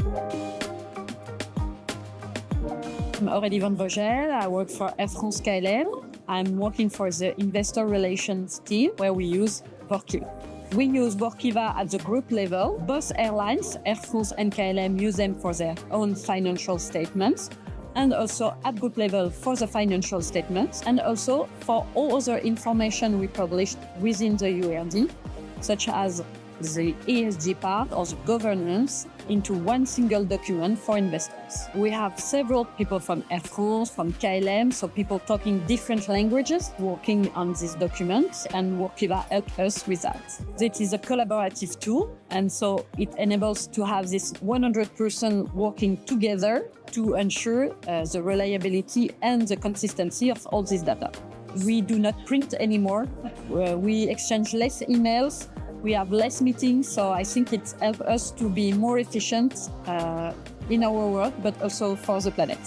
I'm Aurélie Van Vogel. I work for France-KLM. I'm working for the investor relations team where we use Workiva. We use Workiva at the group level. Both airlines, Air France and KLM, use them for their own financial statements, and also at group level for the financial statements, and also for all other information we published within the URD, such as the ESG part or the governance, into one single document for investors. We have several people from Air France, from KLM, so people talking different languages working on this document, and Workiva helped us with that. It is a collaborative tool, and so it enables to have this 100% working together to ensure the reliability and the consistency of all this data. We do not print anymore. We exchange less emails. We have less meetings, so I think it's helped us to be more efficient in our work, but also for the planet.